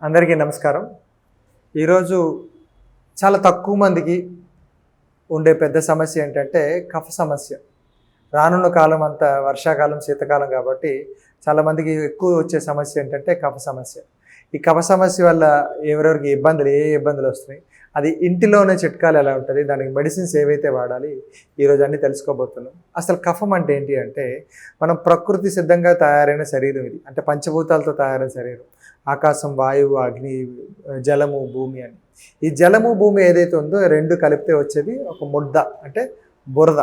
అందరికీ నమస్కారం. ఈరోజు చాలా తక్కువ మందికి ఉండే పెద్ద సమస్య ఏంటంటే కఫ సమస్య. రానున్న కాలం అంతా వర్షాకాలం, శీతాకాలం కాబట్టి చాలామందికి ఎక్కువ వచ్చే సమస్య ఏంటంటే కఫ సమస్య. ఈ కఫ సమస్య వల్ల ఎవరెవరికి ఏ ఇబ్బందులు వస్తున్నాయి, అది ఇంటిలోనే చిట్కాలు ఎలా ఉంటుంది, దానికి మెడిసిన్స్ ఏవైతే వాడాలి, ఈరోజు అన్నీ తెలుసుకోబోతున్నాం. అసలు కఫం అంటే ఏంటి అంటే మనం ప్రకృతి సిద్ధంగా తయారైన శరీరం ఇది. అంటే పంచభూతాలతో తయారైన శరీరం. ఆకాశం, వాయువు, అగ్ని, జలము, భూమి అని. ఈ జలము, భూమి ఏదైతే ఉందో రెండు కలిపితే వచ్చేది ఒక ముద్ద, అంటే బురద,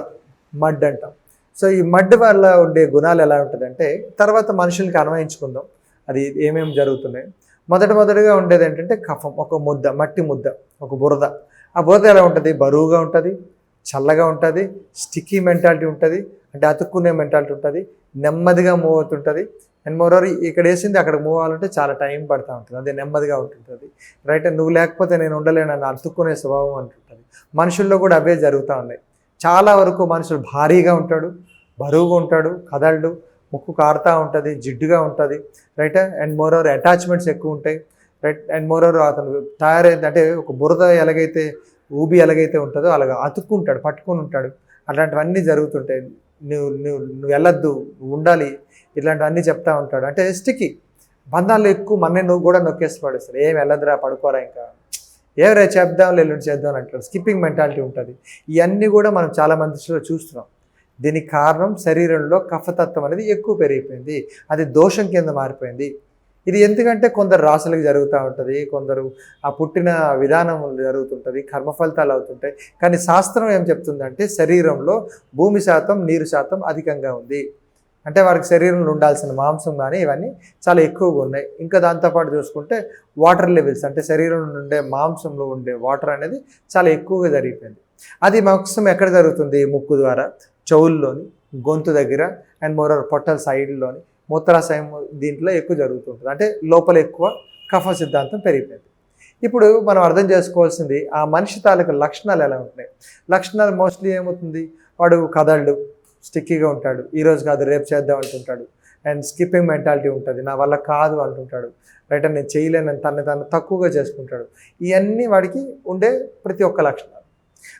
మడ్ అంటాం. సో ఈ మడ్ వల్ల ఉండే గుణాలు ఎలా ఉంటుందంటే తర్వాత మనుషులకి అన్వయించుకుందాం అది ఏమేమి జరుగుతున్నాయి. మొదటగా ఉండేది ఏంటంటే కఫం, ఒక ముద్ద, మట్టి ముద్ద, ఒక బురద. ఆ బురద ఎలా ఉంటుంది? బరువుగా ఉంటుంది, చల్లగా ఉంటుంది, స్టిక్కీ మెంటాలిటీ ఉంటుంది, అంటే అతుక్కునే మెంటాలిటీ ఉంటుంది, నెమ్మదిగా మూవ్ అవుతుంటుంది. అండ్ మోరోవర్ ఇక్కడ వేసింది అక్కడ మూవ్ అవ్వాలంటే చాలా టైం పడుతూ ఉంటుంది, అదే నెమ్మదిగా ఉంటుంటుంది. రైట్, నువ్వు లేకపోతే నేను ఉండలేను అని అతుక్కునే స్వభావం అంటుంటుంది. మనుషుల్లో కూడా అవే జరుగుతూ ఉన్నాయి. చాలా వరకు మనుషులు భారీగా ఉంటాడు, బరువుగా ఉంటాడు, కదలడు, ముక్కు కారుతూ ఉంటుంది, జిడ్డుగా ఉంటుంది. రైట్, అండ్ మోరోవర్ అటాచ్మెంట్స్ ఎక్కువ ఉంటాయి. రైట్, అండ్ మోరోవర్ అతను తయారైంది అంటే ఒక బురద ఎలాగైతే ఊబి ఎలాగైతే ఉంటుందో అలాగ అతుక్కుంటాడు, పట్టుకొని ఉంటాడు. అలాంటివన్నీ జరుగుతుంటాయి. నువ్వు వెళ్ళొద్దు, నువ్వు ఉండాలి, ఇట్లాంటివన్నీ చెప్తా ఉంటాడు. అంటే స్టిక్కీ బంధాలు ఎక్కువ. నువ్వు కూడా నొక్కేసి పడేస్తాడు. ఏం వెళ్ళదురా, పడుకోరా, ఇంకా ఏవరే చేద్దాం, ఎల్లుండి చేద్దాం అంటాడు. స్కిప్పింగ్ మెంటాలిటీ ఉంటుంది. ఇవన్నీ కూడా మనం చాలా మందిలో చూస్తున్నాం. దీనికి కారణం శరీరంలో కఫతత్వం అనేది ఎక్కువ పెరిగిపోయింది, అది దోషం కింద మారిపోయింది. ఇది ఎందుకంటే కొందరు రాసులకు జరుగుతూ ఉంటుంది, కొందరు ఆ పుట్టిన విధానం జరుగుతుంటుంది, కర్మఫలితాలు అవుతుంటాయి. కానీ శాస్త్రం ఏం చెప్తుందంటే శరీరంలో భూమి శాతం, నీరు శాతం అధికంగా ఉంది. అంటే వారికి శరీరంలో ఉండాల్సిన మాంసం కానీ ఇవన్నీ చాలా ఎక్కువగా ఉన్నాయి. ఇంకా దాంతోపాటు చూసుకుంటే వాటర్ లెవెల్స్, అంటే శరీరంలో ఉండే మాంసంలో ఉండే వాటర్ అనేది చాలా ఎక్కువగా జరిగిపోయింది. అది మాంసం ఎక్కడ జరుగుతుంది? ముక్కు ద్వారా, చెవుల్లోని, గొంతు దగ్గర, అండ్ మోరోవర్ పొట్టల సైడ్లోని, మూత్రాశయం, దీంట్లో ఎక్కువ జరుగుతుంటుంది. అంటే లోపల ఎక్కువ కఫ సిద్ధాంతం పెరిగిపోయింది. ఇప్పుడు మనం అర్థం చేసుకోవాల్సింది ఆ మనిషి తాలూకు లక్షణాలు ఎలా ఉంటున్నాయి. లక్షణాలు మోస్ట్లీ ఏమవుతుంది? వాడు కదలడు, స్టిక్కీగా ఉంటాడు, ఈరోజు కాదు రేపు చేద్దాం అంటుంటాడు, అండ్ స్కిప్పింగ్ మెంటాలిటీ ఉంటుంది, నా వల్ల కాదు అంటుంటాడు. రైట్, నేను చేయలేనని తను తక్కువగా చేసుకుంటాడు. ఇవన్నీ వాడికి ఉండే ప్రతి ఒక్క లక్షణాలు.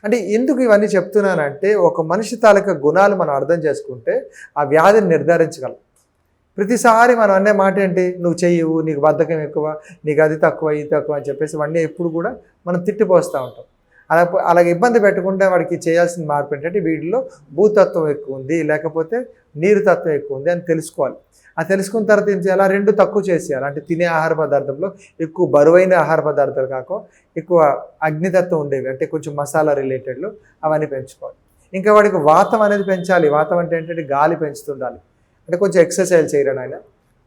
అంటే ఎందుకు ఇవన్నీ చెప్తున్నానంటే ఒక మనిషి తాలూకా గుణాలు మనం అర్థం చేసుకుంటే ఆ వ్యాధిని నిర్ధారించగలం. ప్రతిసారి మనం అనే మాట ఏంటి? నువ్వు చెయ్యవు, నీకు బద్ధకం ఎక్కువ, నీకు అది తక్కువ, ఇది తక్కువ అని చెప్పేసి వాడిని ఎప్పుడు కూడా మనం తిట్టిపోస్తూ ఉంటాం. అలాగే ఇబ్బంది పెట్టకుండా వాడికి చేయాల్సిన మార్పు ఏంటంటే వీటిలో భూతత్వం ఎక్కువ ఉంది, లేకపోతే నీరు తత్వం ఎక్కువ ఉంది అని తెలుసుకోవాలి. అది తెలుసుకున్న తర్వాత ఏం చేయాలి? రెండు తక్కువ చేసేయాలి. అంటే తినే ఆహార పదార్థంలో ఎక్కువ బరువైన ఆహార పదార్థాలు కాక ఎక్కువ అగ్నితత్వం ఉండేవి, అంటే కొంచెం మసాలా రిలేటెడ్లు అవన్నీ పెంచుకోవాలి. ఇంకా వాడికి వాతం అనేది పెంచాలి. వాతం అంటే ఏంటంటే గాలి పెంచుతుండాలి. అంటే కొంచెం ఎక్సర్సైజ్ చేయడం ఆయన,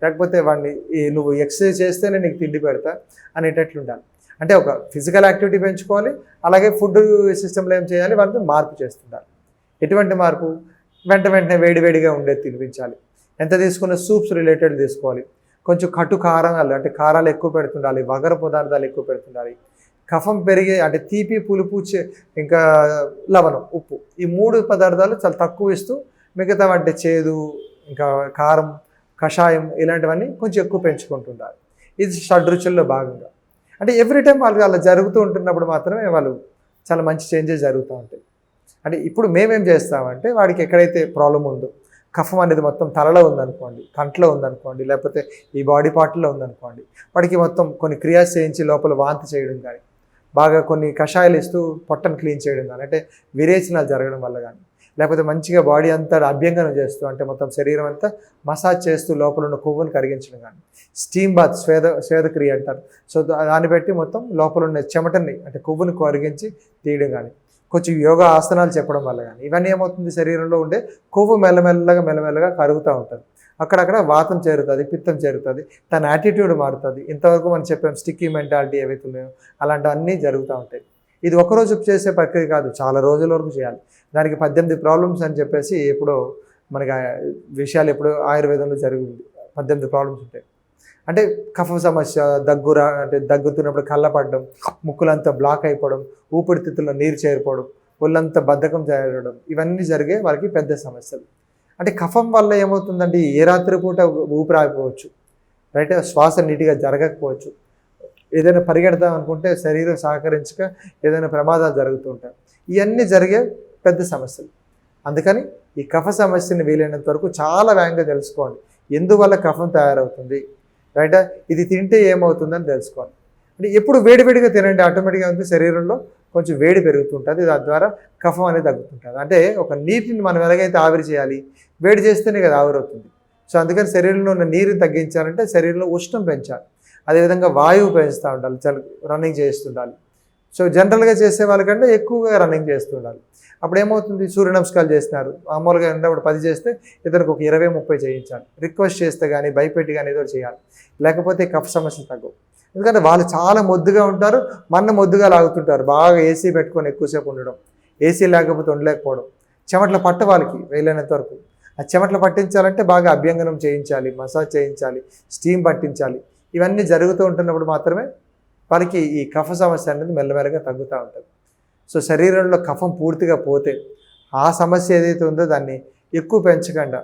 లేకపోతే వాడిని నువ్వు ఎక్సర్సైజ్ చేస్తేనే నీకు తిండి పెడతా అనేటట్లు ఉండాలి. అంటే ఒక ఫిజికల్ యాక్టివిటీ పెంచుకోవాలి, అలాగే ఫుడ్ సిస్టంలో ఏం చేయాలి? వాళ్ళకి మార్పు చేస్తుండాలి. ఎటువంటి మార్పు? వెంటనే వేడివేడిగా ఉండేది తినిపించాలి. ఎంత తీసుకున్న సూప్స్ రిలేటెడ్ తీసుకోవాలి. కొంచెం కటు కారాలు, అంటే కారాలు ఎక్కువ పెడుతుండాలి, వగరు పదార్థాలు ఎక్కువ పెడుతుండాలి. కఫం పెరిగే అంటే తీపి, పులుపు, ఇంకా లవణం, ఉప్పు, ఈ మూడు పదార్థాలు చాలా తక్కువ ఇస్తూ మిగతా అంటే చేదు, ఇంకా కారం, కషాయం, ఇలాంటివన్నీ కొంచెం ఎక్కువ పెంచుకుంటుండాలి. ఇది షడ్రుచుల్లో భాగంగా. అంటే ఎవ్రీ టైం వాళ్ళకి అలా జరుగుతూ ఉంటున్నప్పుడు మాత్రమే వాళ్ళు చాలా మంచి చేంజెస్ జరుగుతూ ఉంటాయి. అంటే ఇప్పుడు మేమేం చేస్తామంటే వాడికి ఎక్కడైతే ప్రాబ్లం ఉందో, కఫం అనేది మొత్తం తలలో ఉందనుకోండి, కంట్లో ఉందనుకోండి, లేకపోతే ఈ బాడీ పార్ట్లో ఉందనుకోండి, వాడికి మొత్తం కొన్ని క్రియాస్ చేయించి లోపల వాంతి చేయడం కానీ, బాగా కొన్ని కషాయాలు ఇస్తూ పొట్టను క్లీన్ చేయడం కానీ, అంటే విరేచనాలు జరగడం వల్ల కానీ, లేకపోతే మంచిగా బాడీ అంతా అభ్యంగనం చేస్తూ, అంటే మొత్తం శరీరం అంతా మసాజ్ చేస్తూ లోపల ఉన్న కొవ్వును కరిగించడం కానీ, స్టీమ్ బాత్, స్వేదక్రియ అంటారు. సో దాన్ని బట్టి మొత్తం లోపల ఉన్న చెమటని, అంటే కొవ్వుని కరిగించి తీయడం కానీ, కొంచెం యోగా ఆసనాలు చెప్పడం వల్ల కానీ, ఇవన్నీ ఏమవుతుంది? శరీరంలో ఉండే కొవ్వు మెల్లమెల్లగా కరుగుతూ ఉంటుంది. అక్కడక్కడ వాతం చేరుతుంది, పిత్తం చేరుతుంది, తన యాటిట్యూడ్ మారుతుంది. ఇంతవరకు మనం చెప్పాం స్టిక్కీ మెంటాలిటీ ఏవైతే ఉన్నాయో అలాంటివన్నీ జరుగుతూ ఉంటాయి. ఇది ఒకరోజు చేసే ప్రక్రియ కాదు, చాలా రోజుల వరకు చేయాలి. దానికి 18 ప్రాబ్లమ్స్ అని చెప్పేసి ఎప్పుడో మనకి విషయాలు ఎప్పుడో ఆయుర్వేదంలో జరిగింది. 18 ప్రాబ్లమ్స్ ఉంటాయి. అంటే కఫ సమస్య, అంటే దగ్గుతున్నప్పుడు కళ్ళపడడం, ముక్కులంతా బ్లాక్ అయిపోవడం, ఊపిరితిత్తుల్లో నీరు చేరిపోవడం, ఒళ్ళంతా బద్ధకం చేరడం, ఇవన్నీ జరిగే వారికి పెద్ద సమస్యలు. అంటే కఫం వల్ల ఏమవుతుందంటే ఏ రాత్రి పూట ఊపిరి ఆగిపోవచ్చు, రైట్, శ్వాస నీట్గా జరగకపోవచ్చు, ఏదైనా పరిగెడదాం అనుకుంటే శరీరం సహకరించక ఏదైనా ప్రమాదాలు జరుగుతూ ఉంటాయి. ఇవన్నీ జరిగే పెద్ద సమస్యలు. అందుకని ఈ కఫ సమస్యని వీలైనంత వరకు చాలా వేగంగా తెలుసుకోండి. ఎందువల్ల కఫం తయారవుతుంది, రైటా, ఇది తింటే ఏమవుతుందని తెలుసుకోవాలి. అంటే ఎప్పుడు వేడివేడిగా తినండి, ఆటోమేటిక్గా ఉంది శరీరంలో కొంచెం వేడి పెరుగుతుంటుంది, దాని ద్వారా కఫం అనేది తగ్గుతుంటుంది. అంటే ఒక నీటిని మనం ఎలాగైతే ఆవిరి చేయాలి, వేడి చేస్తేనే కదా ఆవిరవుతుంది. సో అందుకని శరీరంలో ఉన్న నీరుని తగ్గించాలంటే శరీరంలో ఉష్ణం పెంచాలి. అదేవిధంగా వాయువు పెంచుతూ ఉండాలి, రన్నింగ్ చేస్తుండాలి. సో జనరల్గా చేసే వాళ్ళకంటే ఎక్కువగా రన్నింగ్ చేస్తుండాలి. అప్పుడు ఏమవుతుంది, సూర్య నమస్కారాలు చేస్తున్నారు, మామూలుగా ఉన్నప్పుడు 10 చేస్తే ఇతనికి ఒక 20-30 చేయించాలి. రిక్వెస్ట్ చేస్తే కానీ భయపెట్టి కానీ ఏదో చేయాలి, లేకపోతే కఫ సమస్యలు తగ్గవు. ఎందుకంటే వాళ్ళు చాలా మొద్దుగా ఉంటారు, మొద్దుగా లాగుతుంటారు, బాగా ఏసీ పెట్టుకొని ఎక్కువసేపు ఉండడం, ఏసీ లేకపోతే ఉండలేకపోవడం, చెమటలు పట్ట వాళ్ళకి వీలైనంత వరకు. ఆ చెమటలు పట్టించాలంటే బాగా అభ్యంగనం చేయించాలి, మసాజ్ చేయించాలి, స్టీమ్ పట్టించాలి. ఇవన్నీ జరుగుతూ ఉంటున్నప్పుడు మాత్రమే వాళ్ళకి ఈ కఫ సమస్య అనేది మెల్లమెల్లగా తగ్గుతూ ఉంటుంది. సో శరీరంలో కఫం పూర్తిగా పోతే ఆ సమస్య ఏదైతే ఉందో దాన్ని ఎక్కువ పెంచకుండా,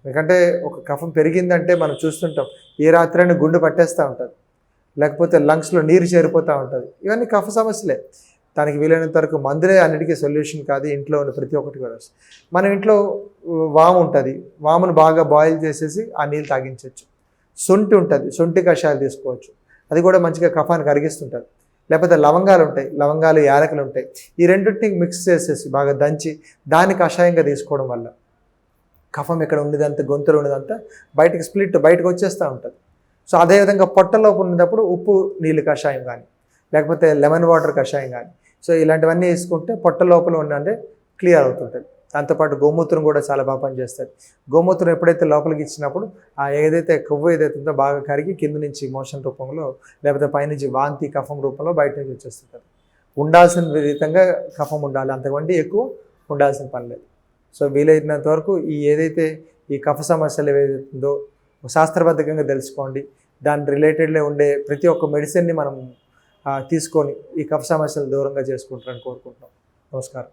ఎందుకంటే ఒక కఫం పెరిగిందంటే మనం చూస్తుంటాం, ఏ రాత్రైనా గుండె పట్టేస్తూ ఉంటుంది, లేకపోతే లంగ్స్లో నీరు చేరిపోతూ ఉంటుంది. ఇవన్నీ కఫ సమస్యలే. దానికి వీలైనంత వరకు మందులే అన్నిటికీ సొల్యూషన్ కాదు, ఇంట్లో ఉన్న ప్రతి ఒక్కటి కూడా. మన ఇంట్లో వాము ఉంటుంది, వామును బాగా బాయిల్ చేసేసి ఆ నీళ్ళు తాగించవచ్చు. శొంఠి ఉంటుంది, శొంఠి కషాయాలు తీసుకోవచ్చు, అది కూడా మంచిగా కఫాన్ని కరిగిస్తుంటుంది. లేకపోతే లవంగాలు ఉంటాయి, లవంగాలు యాలకులు ఉంటాయి, ఈ రెండింటిని మిక్స్ చేసేసి బాగా దంచి దాన్ని కషాయంగా తీసుకోవడం వల్ల కఫం ఇక్కడ ఉండేదంతా, గొంతులో ఉండేదంతా బయటకు వచ్చేస్తూ ఉంటుంది. సో అదేవిధంగా పొట్టలోపు ఉన్నప్పుడు ఉప్పు నీళ్ళు కషాయం కానీ, లేకపోతే లెమన్ వాటర్ కషాయం కానీ, సో ఇలాంటివన్నీ వేసుకుంటే పొట్ట లోపల ఉన్నంటే క్లియర్ అవుతుంటుంది. దాంతోపాటు గోమూత్రం కూడా చాలా బాగా పనిచేస్తుంది. గోమూత్రం ఎప్పుడైతే లోపలికి ఇచ్చినప్పుడు ఆ ఏదైతే కొవ్వు ఏదైతే ఉందో బాగా కరిగి కింద నుంచి మోషన్ రూపంలో, లేకపోతే పైనుంచి వాంతి కఫం రూపంలో బయట నుంచి వచ్చేస్తుంటుంది. ఉండాల్సిన విధంగా కఫం ఉండాలి, అంతకంటే ఎక్కువ ఉండాల్సిన పని లేదు. సో వీలైనంత వరకు ఏదైతే ఈ కఫ సమస్యలు ఏదైతే ఉందో శాస్త్రబద్ధంగా తెలుసుకోండి. దాని రిలేటెడ్లో ఉండే ప్రతి ఒక్క మెడిసిన్ని మనం తీసుకొని ఈ కఫ సమస్యలు దూరంగా చేసుకుంటారని కోరుకుంటున్నాం. నమస్కారం.